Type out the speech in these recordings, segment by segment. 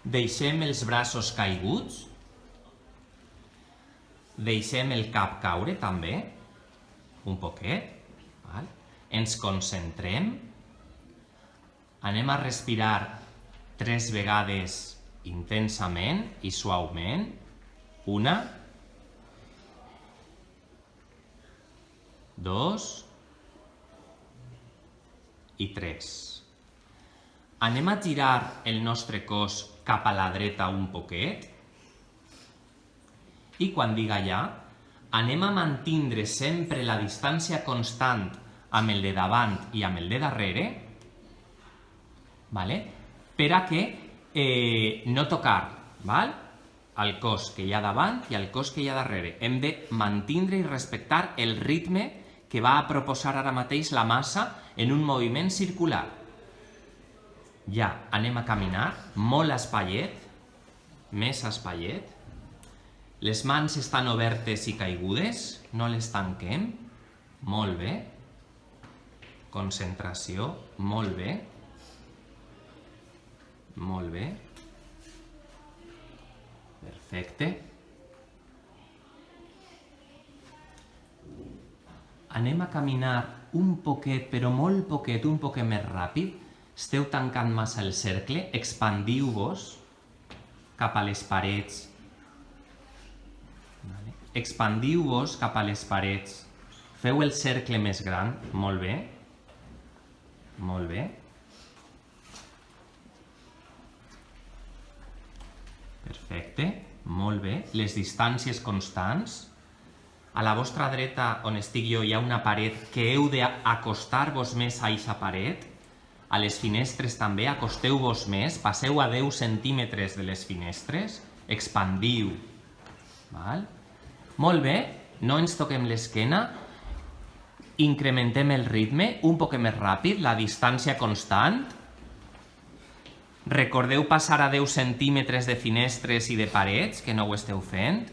Deixem els braços caiguts. Deixem el cap caure també, un poquet. Val? Ens concentrem. Anem a respirar 3 vegades intensament i suaument. 1, 2 i 3. Anem a girar el nostre cos cap a la dreta un poquet. I quan diga ja, anem a mantindre sempre la distància constant amb el de davant i amb el de darrere, vale? Per a que no tocar, val? El cos que hi ha davant i el cos que hi ha darrere. Hem de mantindre i respectar el ritme que va a proposar ara mateix la massa en un moviment circular. Ja, anem a caminar, molt espaiet, més espaiet. Les mans estan obertes i caigudes, no les tanquem. Molt bé. Concentració, molt bé. Molt bé. Perfecte. Anem a caminar un poquet, però molt poquet, un poquet més ràpid. Esteu tancant massa el cercle, expandiu-vos cap a les parets. Expandiu-vos cap a les parets. Feu el cercle més gran. Molt bé. Molt bé. Perfecte. Molt bé. Les distàncies constants. A la vostra dreta, on estic jo, hi ha una paret que heu d'acostar-vos més a aquesta paret. A les finestres també, acosteu-vos més. Passeu a 10 centímetres de les finestres. Expandiu. Val? Molt bé, no ens toquem l'esquena, incrementem el ritme, un poc més ràpid, la distància constant. Recordeu passar a 10 centímetres de finestres i de parets, que no ho esteu fent.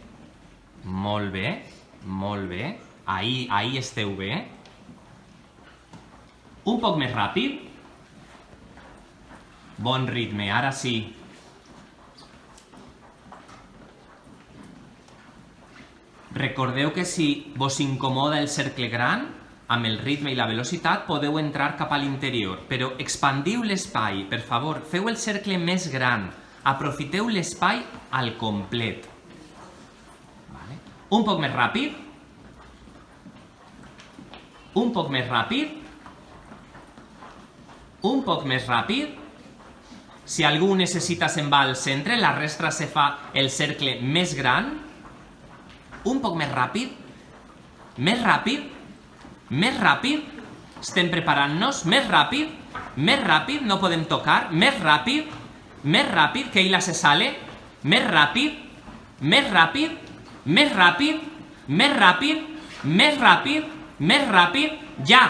Molt bé, molt bé. Ahí esteu bé. Un poc més ràpid. Bon ritme, ara sí. Recordeu que si vos incomoda el cercle gran, amb el ritme i la velocitat, podeu entrar cap a l'interior. Però expandiu l'espai, per favor, feu el cercle més gran. Aprofiteu l'espai al complet. Vale. Un poc més ràpid. Un poc més ràpid. Un poc més ràpid. Si algú necessita se'n va al centre, la resta se fa el cercle més gran. Un poc més ràpid, més ràpid, més ràpid, estem preparant-nos, més ràpid, no podem tocar, més ràpid, que ella se sale, més ràpid, més ràpid, més ràpid, més ràpid, més ràpid, més ràpid, ja!